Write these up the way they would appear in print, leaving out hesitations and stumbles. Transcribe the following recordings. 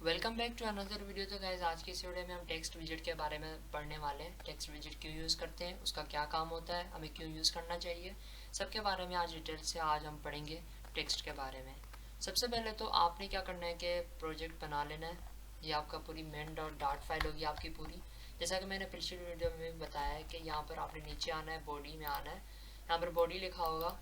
Welcome back to another video. तो guys आज की इस वीडियो में हम टेक्स्ट विजेट के बारे में पढ़ने वाले हैं। टेक्स्ट विजेट क्यों यूज़ करते हैं, उसका क्या काम होता है, हमें क्यों यूज़ करना चाहिए, सबके बारे में आज डिटेल से आज हम पढ़ेंगे टेक्स्ट के बारे में। सबसे पहले तो आपने क्या करना है कि प्रोजेक्ट बना लेना है। ये आपका पूरी मेन डॉट डाट फाइल होगी आपकी पूरी। जैसा कि मैंने पिछली वीडियो में बताया है कि यहाँ पर आपने नीचे आना है, बॉडी में आना है। यहाँ पर बॉडी लिखा होगा,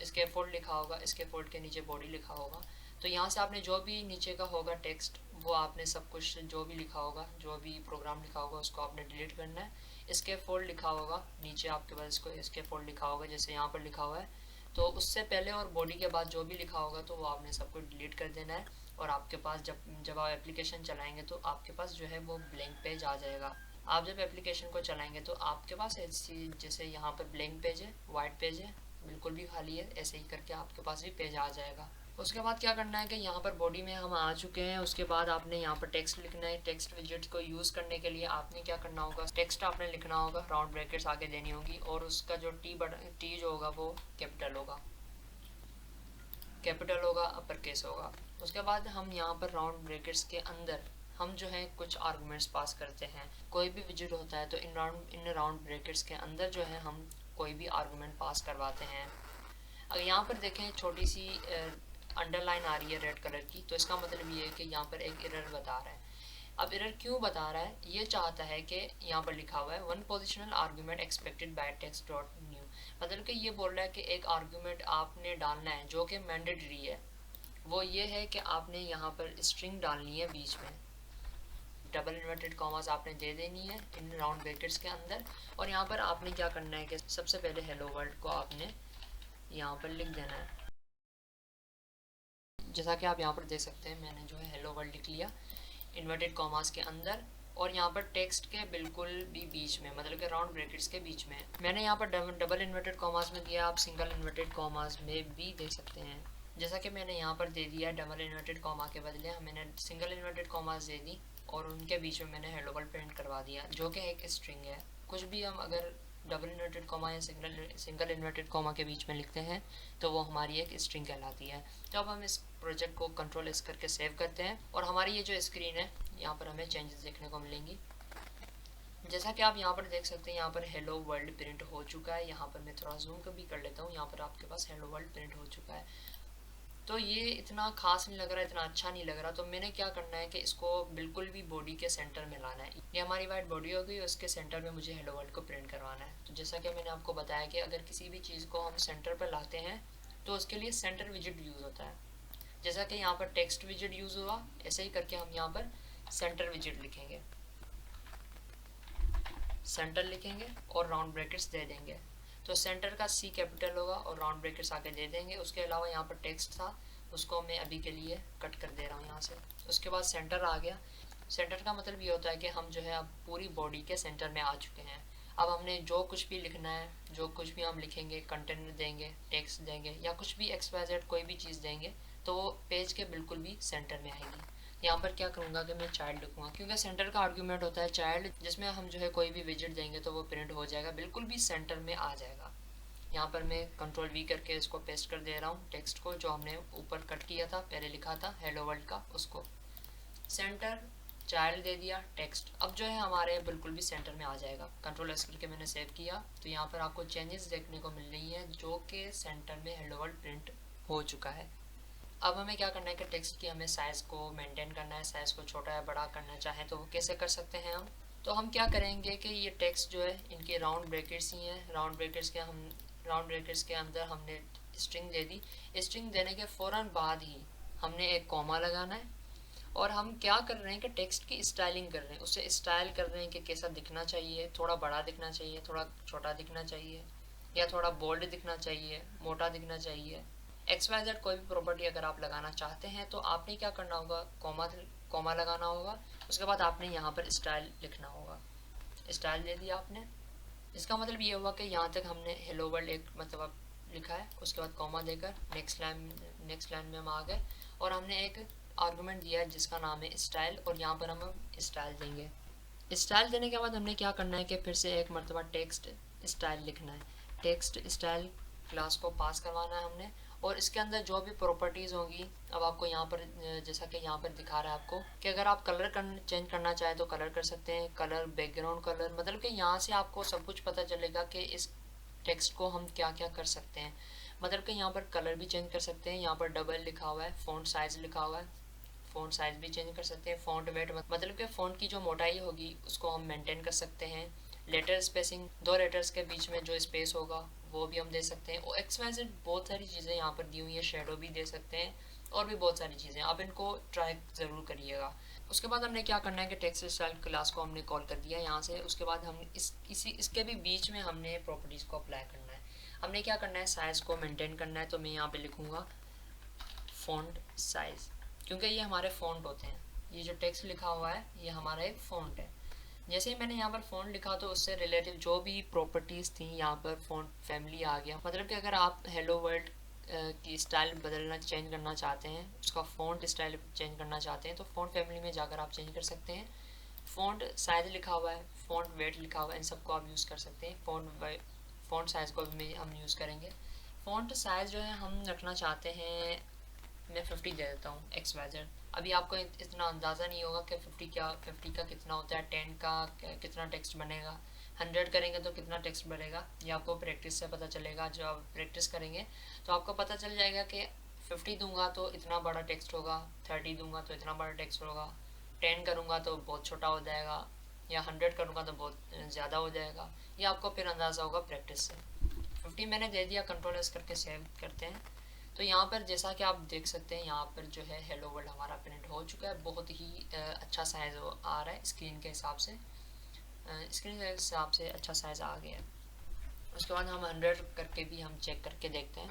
स्कैफोल्ड लिखा होगा, स्कैफोल्ड के नीचे बॉडी लिखा होगा। तो यहाँ से आपने जो भी नीचे का होगा टेक्स्ट, वो आपने सब कुछ जो भी लिखा होगा, जो भी प्रोग्राम लिखा होगा, उसको आपने डिलीट करना है। इसके फोल्ड लिखा होगा नीचे आपके पास, इसको इसके फोल्ड लिखा होगा जैसे यहाँ पर लिखा हुआ है। तो उससे पहले और बॉडी के बाद जो भी लिखा होगा तो वो आपने सब कुछ डिलीट कर देना है। और आपके पास जब आप एप्लीकेशन चलाएंगे तो आपके पास जो है वो ब्लैंक पेज आ जाएगा। आप जब एप्लीकेशन को चलाएंगे तो आपके पास ऐसी, जैसे यहाँ पर ब्लैंक पेज है, वाइट पेज है, बिल्कुल भी खाली है, ऐसे ही करके आपके पास भी पेज आ जाएगा। उसके बाद क्या करना है कि यहाँ पर बॉडी में हम आ चुके हैं। उसके बाद आपने यहाँ पर टेक्स्ट लिखना है। टेक्स्ट विजेट को यूज़ करने के लिए आपने क्या करना होगा, टेक्स्ट आपने लिखना होगा, राउंड ब्रैकेट्स आगे देनी होगी और उसका जो टी जो होगा वो कैपिटल होगा, अपर केस होगा। उसके बाद हम यहाँ पर राउंड ब्रैकेट्स के अंदर हम जो है कुछ आर्गुमेंट्स पास करते हैं। कोई भी विजेट होता है तो इन राउंड ब्रैकेट्स के अंदर जो है हम कोई भी आर्गुमेंट पास करवाते हैं। अगर यहाँ पर देखें छोटी सी अंडरलाइन आ रही है रेड कलर की, तो इसका मतलब ये है कि यहाँ पर एक एरर बता रहा है। अब एरर क्यों बता रहा है, ये चाहता है कि यहाँ पर लिखा हुआ है one positional argument expected bye text dot new. मतलब कि ये बोल रहा है कि एक आर्ग्यूमेंट आपने डालना है जो कि मैंडेटरी है। वो ये है कि आपने यहाँ पर स्ट्रिंग डालनी है, बीच में डबल इन्वर्टेड कॉमास आपने दे देनी है इन राउंड ब्रैकेट्स के अंदर। और यहाँ पर आपने क्या करना है कि सबसे पहले हेलो वर्ल्ड को आपने यहाँ पर लिख देना है। जैसा कि आप यहाँ पर देख सकते हैं, मैंने जो है हेलो वर्ल्ड लिख लिया इन्वर्टेड कॉमास के अंदर और यहाँ पर टेक्स्ट के बिल्कुल भी बीच में, मतलब कि राउंड ब्रैकेट्स के बीच में। मैंने यहाँ पर डबल इन्वर्टेड कॉमास में दिया, आप सिंगल इन्वर्टेड कॉमास में भी दे सकते हैं। जैसा कि मैंने यहाँ पर दे दिया डबल इन्वर्टेड कॉमा के बदले मैंने सिंगल इन्वर्टेड कॉमास दे दी और उनके बीच में मैंने हेलो वर्ल्ड प्रिंट करवा दिया, जो कि एक स्ट्रिंग है। कुछ भी हम अगर डबल इन्वर्टेड कॉमा या सिंगल इन्वर्टेड कॉमा के बीच में लिखते हैं तो वो हमारी एक स्ट्रिंग कहलाती है। तो अब हम इस प्रोजेक्ट को कंट्रोल एस करके सेव करते हैं और हमारी ये जो स्क्रीन है यहाँ पर हमें चेंजेस देखने को मिलेंगी। जैसा कि आप यहाँ पर देख सकते हैं, यहाँ पर हेलो वर्ल्ड प्रिंट हो चुका है। यहाँ पर मैं थोड़ा जूम भी कर लेता हूँ, यहाँ पर आपके पास हेलो वर्ल्ड प्रिंट हो चुका है। तो ये इतना खास नहीं लग रहा, इतना अच्छा नहीं लग रहा। तो मैंने क्या करना है कि इसको बिल्कुल भी बॉडी के सेंटर में लाना है। ये हमारी वाइट बॉडी हो गई, उसके सेंटर में मुझे हेलो वर्ल्ड को प्रिंट करवाना है। तो जैसा कि मैंने आपको बताया कि अगर किसी भी चीज़ को हम सेंटर पर लाते हैं तो उसके लिए सेंटर विजिट यूज़ होता है। जैसा कि यहाँ पर टेक्स्ट विजिट यूज़ हुआ, ऐसे ही करके हम यहाँ पर सेंटर विजिट लिखेंगे, सेंटर लिखेंगे और राउंड ब्रैकेट्स दे देंगे। तो सेंटर का सी कैपिटल होगा और राउंड ब्रैकेट्स आके दे देंगे। उसके अलावा यहाँ पर टेक्स्ट था, उसको मैं अभी के लिए कट कर दे रहा हूँ यहाँ से। उसके बाद सेंटर आ गया। सेंटर का मतलब ये होता है कि हम जो है अब पूरी बॉडी के सेंटर में आ चुके हैं। अब हमने जो कुछ भी लिखना है, जो कुछ भी हम लिखेंगे, कंटेनर देंगे, टेक्स्ट देंगे या कुछ भी XYZ कोई भी चीज़ देंगे तो वो पेज के बिल्कुल भी सेंटर में आएगी। यहाँ पर क्या करूँगा कि मैं चाइल्ड लिखूँगा, क्योंकि सेंटर का आर्ग्यूमेंट होता है चाइल्ड, जिसमें हम जो है कोई भी विजिट देंगे तो वो प्रिंट हो जाएगा, बिल्कुल भी सेंटर में आ जाएगा। यहाँ पर मैं कंट्रोल V करके इसको पेस्ट कर दे रहा हूँ, टेक्स्ट को जो हमने ऊपर कट किया था, पहले लिखा था हेलो वर्ल्ड का, उसको सेंटर चाइल्ड दे दिया, टेक्स्ट अब जो है हमारे बिल्कुल भी सेंटर में आ जाएगा। कंट्रोल S करके मैंने सेव किया तो यहाँ पर आपको चेंजेस देखने को मिल रही हैं, जो कि सेंटर में हेलो वर्ल्ड प्रिंट हो चुका है। अब हमें क्या करना है कि टेक्स्ट की हमें साइज़ को मेंटेन करना है, साइज़ को छोटा या बड़ा करना चाहें तो वो कैसे कर सकते हैं हम। तो हम क्या करेंगे कि ये टेक्स्ट जो है इनके राउंड ब्रैकेट्स ही हैं। राउंड ब्रैकेट्स के अंदर हमने स्ट्रिंग दे दी। स्ट्रिंग देने के फ़ौरन बाद ही हमने एक कॉमा लगाना है और हम क्या कर रहे हैं कि टेक्स्ट की स्टाइलिंग कर रहे हैं, उसे स्टाइल कर रहे हैं कि कैसा दिखना चाहिए, थोड़ा बड़ा दिखना चाहिए, थोड़ा छोटा दिखना चाहिए, या थोड़ा बोल्ड दिखना चाहिए, मोटा दिखना चाहिए। XYZ कोई भी प्रॉपर्टी अगर आप लगाना चाहते हैं तो आपने क्या करना होगा, कॉमा लगाना होगा। उसके बाद आपने यहाँ पर स्टाइल लिखना होगा, स्टाइल दे दिया आपने। इसका मतलब ये हुआ कि यहाँ तक हमने हेलो वर्ल्ड एक मतलब लिखा है, उसके बाद कॉमा देकर नेक्स्ट लाइन में हम आ गए और हमने एक आर्गूमेंट दिया है जिसका नाम है स्टाइल, और यहाँ पर हम स्टाइल देंगे। स्टाइल देने के बाद हमने क्या करना है कि फिर से एक मरतबा टेक्स्ट स्टाइल लिखना है। टेक्स्ट स्टाइल क्लास को पास करवाना है हमने और इसके अंदर जो भी प्रॉपर्टीज़ होंगी, अब आपको यहाँ पर जैसा कि यहाँ पर दिखा रहा है आपको कि अगर आप कलर चेंज करना चाहें तो कलर कर सकते हैं, कलर, बैकग्राउंड कलर, मतलब कि यहाँ से आपको सब कुछ पता चलेगा कि इस टेक्स्ट को हम क्या क्या कर सकते हैं। मतलब कि यहाँ पर कलर भी चेंज कर सकते हैं, यहाँ पर डबल लिखा हुआ है, फ़ॉन्ट साइज़ लिखा हुआ है, फ़ॉन्ट साइज़ भी चेंज कर सकते हैं, फ़ॉन्ट वेट, मतलब कि फ़ॉन्ट की जो मोटाई होगी उसको हम मेंटेन कर सकते हैं, लेटर स्पेसिंग, दो लेटर्स के बीच में जो स्पेस होगा वो भी हम दे सकते हैं, और XYZ बहुत सारी चीज़ें यहाँ पर दी हुई है, शेडो भी दे सकते हैं और भी बहुत सारी चीज़ें, आप इनको ट्राई ज़रूर करिएगा। उसके बाद हमने क्या करना है कि टेक्स्ट स्टाइल क्लास को हमने कॉल कर दिया यहाँ से। उसके बाद हम इसके भी बीच में हमने प्रॉपर्टीज़ को अप्लाई करना है। हमने क्या करना है, साइज़ को मेंटेन करना है, तो मैं यहाँ पे लिखूँगा फ़ॉन्ट साइज़, क्योंकि ये हमारे फ़ॉन्ट होते हैं, ये जो टेक्स्ट लिखा हुआ है ये हमारा एक फ़ॉन्ट है। जैसे ही मैंने यहाँ पर फ़ॉन्ट लिखा तो उससे रिलेटिव जो भी प्रॉपर्टीज़ थी यहाँ पर फ़ॉन्ट फैमिली आ गया। मतलब कि अगर आप हेलो वर्ल्ड की स्टाइल बदलना, चेंज करना चाहते हैं, उसका फ़ॉन्ट स्टाइल चेंज करना चाहते हैं, तो फ़ॉन्ट फैमिली में जाकर आप चेंज कर सकते हैं। फ़ॉन्ट साइज़ लिखा हुआ है, फ़ॉन्ट वेट लिखा हुआ है, इन सबको आप यूज़ कर सकते हैं। फ़ॉन्ट साइज़ को भी हम यूज़ करेंगे। फ़ॉन्ट साइज़ जो है हम रखना चाहते हैं, मैं 50 दे देता हूँ, XYZ। अभी आपको इतना अंदाज़ा नहीं होगा कि 50 का कितना होता है, 10 का कितना टेक्स्ट बनेगा, 100 करेंगे तो कितना टेक्स्ट बनेगा, ये आपको प्रैक्टिस से पता चलेगा। जब आप प्रैक्टिस करेंगे तो आपको पता चल जाएगा कि 50 दूंगा तो इतना बड़ा टेक्स्ट होगा, 30 दूंगा तो इतना बड़ा टेक्स्ट होगा, 10 करूँगा तो बहुत छोटा हो जाएगा, या 100 करूँगा तो बहुत ज़्यादा हो जाएगा। ये आपको फिर अंदाज़ा होगा प्रैक्टिस से। 50 मैंने दे दिया, कंट्रोल एस करके सेव करते हैं। तो यहाँ पर जैसा कि आप देख सकते हैं, यहाँ पर जो है हेलो वर्ल्ड हमारा प्रिंट हो चुका है। बहुत ही अच्छा साइज़ आ रहा है स्क्रीन के हिसाब से, अच्छा साइज़ आ गया है। उसके बाद हम 100 करके भी हम चेक करके देखते हैं।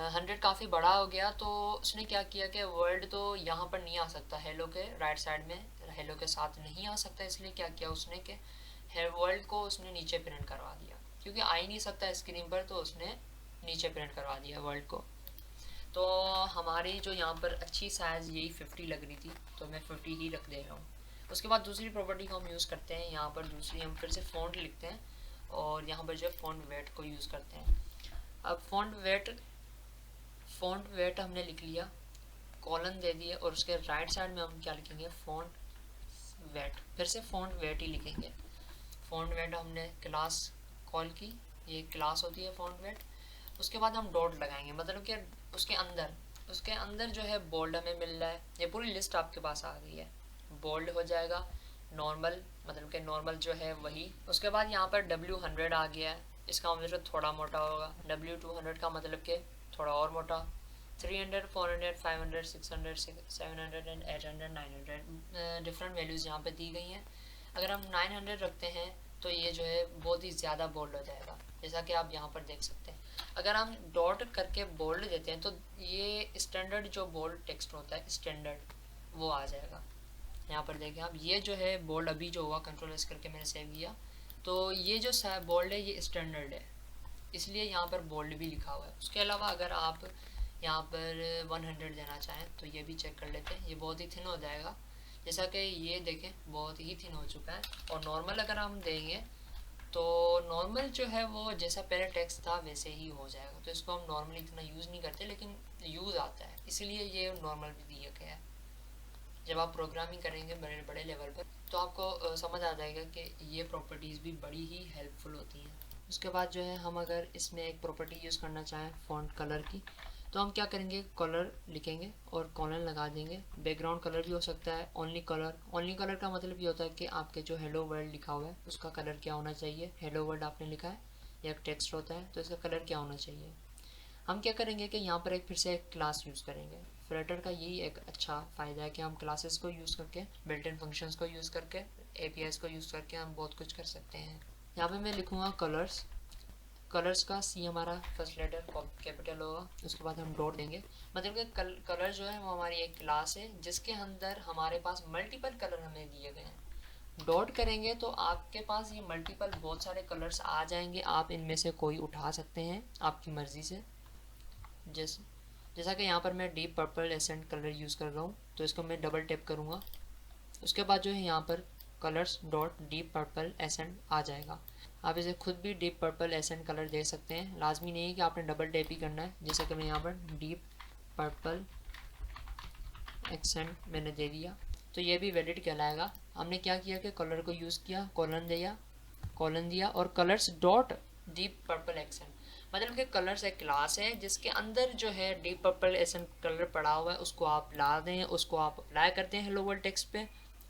100 काफ़ी बड़ा हो गया, तो उसने क्या किया कि वर्ल्ड तो यहाँ पर नहीं आ सकता, हेलो के राइट साइड में हेलो के साथ नहीं आ सकता, इसलिए क्या किया उसने कि वर्ल्ड को उसने नीचे प्रिंट करवा दिया, क्योंकि आ ही नहीं सकता स्क्रीन पर, तो उसने नीचे प्रिंट करवा दिया वर्ल्ड को। तो हमारी जो यहाँ पर अच्छी साइज़ यही 50 लग रही थी, तो मैं 50 ही रख दे रहा हूँ। उसके बाद दूसरी प्रॉपर्टी को हम यूज़ करते हैं, यहाँ पर दूसरी हम फिर से फ़ॉन्ट लिखते हैं, और यहाँ पर जो है फ़ॉन्ट वेट को यूज़ करते हैं। अब फ़ॉन्ट वेट हमने लिख लिया, कॉलन दे दिए, और उसके राइट साइड में हम क्या लिखेंगे, फ़ॉन्ट वेट, फिर से फ़ॉन्ट वेट ही लिखेंगे। फ़ॉन्ट वेट हमने क्लास कॉल की, ये क्लास होती है फ़ॉन्ट वेट। उसके बाद हम डॉट लगाएंगे, मतलब कि उसके अंदर जो है बोल्ड हमें मिल रहा है, ये पूरी लिस्ट आपके पास आ गई है। बोल्ड हो जाएगा, नॉर्मल, मतलब कि नॉर्मल जो है वही। उसके बाद यहाँ पर W100 आ गया है, इसका मतलब थोड़ा मोटा होगा। W200 का मतलब कि थोड़ा और मोटा। 300, 400, 500, 600, 700 एंड 800, 900 डिफरेंट वैल्यूज़ यहाँ पे दी गई हैं। अगर हम 900 रखते हैं तो ये जो है बहुत ही ज़्यादा बोल्ड हो जाएगा, जैसा कि आप यहाँ पर देख सकते हैं। अगर हम डॉट करके बोल्ड देते हैं तो ये स्टैंडर्ड जो बोल्ड टेक्स्ट होता है, स्टैंडर्ड, वो आ जाएगा। यहाँ पर देखें आप, ये जो है बोल्ड अभी जो हुआ, कंट्रोल एस करके मैंने सेव किया, तो ये जो बोल्ड है ये स्टैंडर्ड है, इसलिए यहाँ पर बोल्ड भी लिखा हुआ है। उसके अलावा अगर आप यहाँ पर 100 देना चाहें तो ये भी चेक कर लेते हैं, ये बहुत ही थिन हो जाएगा, जैसा कि ये देखें बहुत ही थिन हो चुका है। और नॉर्मल अगर हम देंगे तो नॉर्मल जो है वो जैसा पहले टेक्स्ट था वैसे ही हो जाएगा, तो इसको हम नॉर्मली इतना यूज़ नहीं करते, लेकिन यूज़ आता है, इसलिए ये नॉर्मल भी दिया गया है। जब आप प्रोग्रामिंग करेंगे बड़े बड़े लेवल पर तो आपको समझ आ जाएगा कि ये प्रॉपर्टीज़ भी बड़ी ही हेल्पफुल होती हैं। उसके बाद जो है हम अगर इसमें एक प्रॉपर्टी यूज़ करना चाहें फ़ॉन्ट कलर की, तो हम क्या करेंगे, कलर लिखेंगे और कॉलन लगा देंगे। बैकग्राउंड कलर भी हो सकता है, ओनली कलर का मतलब ये होता है कि आपके जो हेलो वर्ल्ड लिखा हुआ है उसका कलर क्या होना चाहिए। हेलो वर्ल्ड आपने लिखा है या एक टेक्स्ट होता है तो इसका कलर क्या होना चाहिए। हम क्या करेंगे कि यहाँ पर फिर से एक क्लास यूज़ करेंगे। फ्लटर का यही एक अच्छा फ़ायदा है कि हम क्लासेस को यूज़ करके, बिल्ट इन फंक्शंस को यूज़ करके, APIs को यूज़ करके हम बहुत कुछ कर सकते हैं। यहाँ पे मैं लिखूँगा कलर्स का C हमारा फर्स्ट लेटर कैपिटल होगा, उसके बाद हम डॉट देंगे। मतलब कि कलर जो है वो हमारी एक क्लास है जिसके अंदर हमारे पास मल्टीपल कलर हमें दिए गए हैं। डॉट करेंगे तो आपके पास ये मल्टीपल बहुत सारे कलर्स आ जाएंगे, आप इनमें से कोई उठा सकते हैं आपकी मर्ज़ी से। जैसा कि यहाँ पर मैं deep purple accent colour use कर रहा हूँ, तो इसको मैं डबल टैप करूँगा। उसके बाद जो है यहाँ पर colours dot deep purple accent आ जाएगा। आप इसे खुद भी डीप पर्पल एसेंट कलर दे सकते हैं, लाजमी नहीं है कि आपने डबल टैप ही करना है। जैसे कि मैं यहाँ पर डीप पर्पल एक्सेंट मैंने दे दिया, तो ये भी वैलिड कहलाएगा। हमने क्या किया कि कलर को यूज़ किया, कॉलन दिया और colours dot deep purple accent, मतलब कि कलर्स एक क्लास है जिसके अंदर जो है डीप पर्पल एसेंट कलर पड़ा हुआ है, उसको आप ला दें, उसको आप अप्लाई करते हैं हेलो वर्ल्ड टेक्स्ट पे,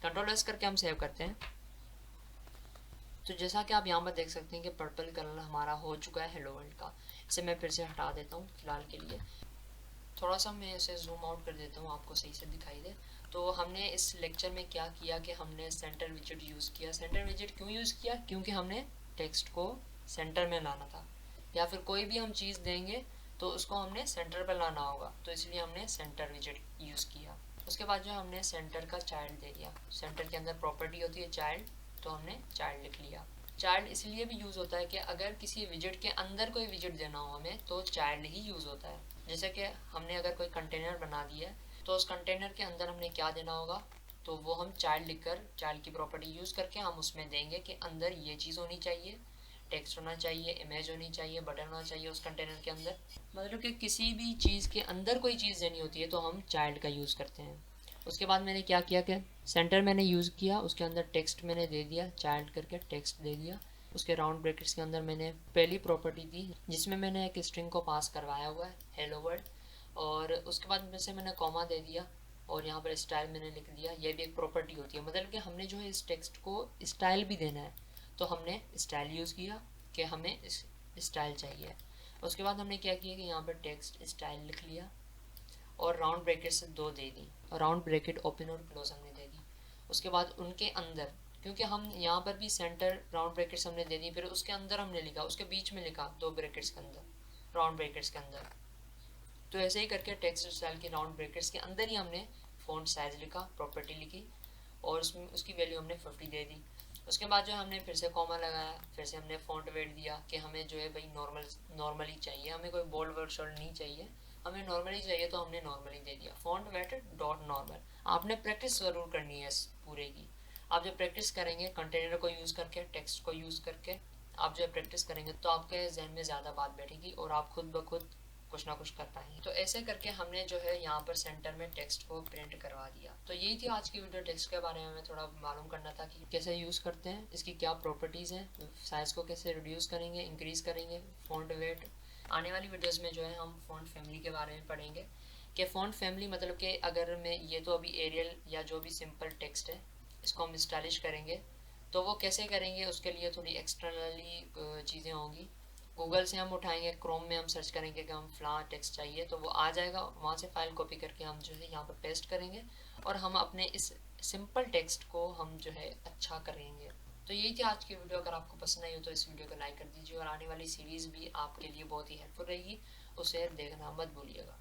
कंट्रोल एस करके हम सेव करते हैं। तो जैसा कि आप यहाँ पर देख सकते हैं कि पर्पल कलर हमारा हो चुका है हेलो वर्ल्ड का। इसे मैं फिर से हटा देता हूँ फिलहाल के लिए, थोड़ा सा मैं इसे जूम आउट कर देता हूँ आपको सही से दिखाई दे। तो हमने इस लेक्चर में क्या किया कि हमने सेंटर विजेट यूज़ किया। सेंटर विजेट क्यों यूज़ किया? क्योंकि हमने टेक्स्ट को सेंटर में लाना था, या फिर कोई भी हम चीज़ देंगे तो उसको हमने सेंटर पर लाना होगा, तो इसलिए हमने सेंटर विजेट यूज़ किया। उसके बाद जो हमने सेंटर का चाइल्ड दे दिया, सेंटर के अंदर प्रॉपर्टी होती है चाइल्ड, तो हमने चाइल्ड लिख लिया। चाइल्ड इसलिए भी यूज़ होता है कि अगर किसी विजेट के अंदर कोई विजेट देना हो हमें, तो चाइल्ड ही यूज़ होता है। जैसे कि हमने अगर कोई कंटेनर बना दिया है, तो उस कंटेनर के अंदर हमने क्या देना होगा, तो वो हम चाइल्ड लिखकर, चाइल्ड की प्रॉपर्टी यूज़ करके हम उसमें देंगे कि अंदर ये चीज़ होनी चाहिए, टेक्स्ट होना चाहिए, इमेज होनी चाहिए, बटन होना चाहिए उस कंटेनर के अंदर। मतलब कि किसी भी चीज़ के अंदर कोई चीज़ देनी होती है तो हम चाइल्ड का यूज़ करते हैं। उसके बाद मैंने क्या किया कि सेंटर मैंने यूज़ किया, उसके अंदर टेक्स्ट मैंने दे दिया, चाइल्ड करके टेक्स्ट दे दिया। उसके राउंड ब्रैकेट्स के अंदर मैंने पहली प्रॉपर्टी दी जिसमें मैंने एक स्ट्रिंग को पास करवाया हुआ है हेलो वर्ल्ड, और उसके बाद में से मैंने कॉमा दे दिया और यहाँ पर स्टाइल मैंने लिख दिया। ये भी एक प्रॉपर्टी होती है, मतलब कि हमने जो है इस टेक्स्ट को स्टाइल भी देना है, तो हमने स्टाइल यूज़ किया कि हमें स्टाइल चाहिए। उसके बाद हमने क्या किया कि यहाँ पर टेक्स्ट स्टाइल लिख लिया और राउंड ब्रैकेट से 2 दे दी, और राउंड ब्रैकेट ओपन और क्लोज हमने दे दी। उसके बाद उनके अंदर, क्योंकि हम यहाँ पर भी सेंटर राउंड ब्रैकेट्स हमने दे दी, फिर उसके अंदर हमने लिखा, उसके बीच में लिखा 2 ब्रैकेट्स के अंदर, राउंड ब्रैकेट्स के अंदर। तो ऐसे ही करके टेक्स्ट स्टाइल के राउंड ब्रैकेट्स के अंदर ही हमने फ़ॉन्ट साइज लिखा, प्रॉपर्टी लिखी और उसमें उसकी वैल्यू हमने 50 दे दी। उसके बाद जो हमने फिर से कॉमा लगाया, फिर से हमने फ़ॉन्ट वेट दिया कि हमें जो है भाई नॉर्मली चाहिए, हमें कोई बोल्ड वर्ड शोल्ड नहीं चाहिए, हमें नॉर्मली चाहिए, तो हमने नॉर्मली दे दिया, फ़ॉन्ट वेट डॉट नॉर्मल। आपने प्रैक्टिस ज़रूर करनी है इस पूरे की। आप जब प्रैक्टिस करेंगे कंटेनर को यूज़ करके, टेक्स्ट को यूज़ करके, आप जब प्रैक्टिस करेंगे तो आपके जहन में ज़्यादा बात बैठेगी और आप खुद ब खुद कुछ ना कुछ कर पाएंगे। तो ऐसे करके हमने जो है यहाँ पर सेंटर में टेक्स्ट को प्रिंट करवा दिया। तो यही थी आज की वीडियो। टेक्स्ट के बारे में हमें थोड़ा मालूम करना था कि कैसे यूज़ करते हैं, इसकी क्या प्रॉपर्टीज़ हैं, साइज़ को कैसे रिड्यूस करेंगे, इंक्रीज़ करेंगे, फ़ॉन्ट वेट। आने वाली वीडियोस में जो है हम फ़ॉन्ट फैमिली के बारे में पढ़ेंगे कि फ़ॉन्ट फैमिली मतलब कि अगर मैं ये तो अभी एरियल या जो भी सिंपल टेक्स्ट है इसको हम स्टाइलिश करेंगे तो वो कैसे करेंगे, उसके लिए थोड़ी एक्सटर्नली चीज़ें होंगी। गूगल से हम उठाएंगे, क्रोम में हम सर्च करेंगे कि हम फ़लाँ टेक्स्ट चाहिए, तो वो आ जाएगा, वहाँ से फ़ाइल कॉपी करके हम जो है यहाँ पर पेस्ट करेंगे और हम अपने इस सिंपल टेक्स्ट को हम जो है अच्छा करेंगे। तो यही थी आज की वीडियो। अगर आपको पसंद आई हो तो इस वीडियो को लाइक कर दीजिए और आने वाली सीरीज़ भी आपके लिए बहुत ही हेल्पफुल रहेगी, उसे देखना मत भूलिएगा।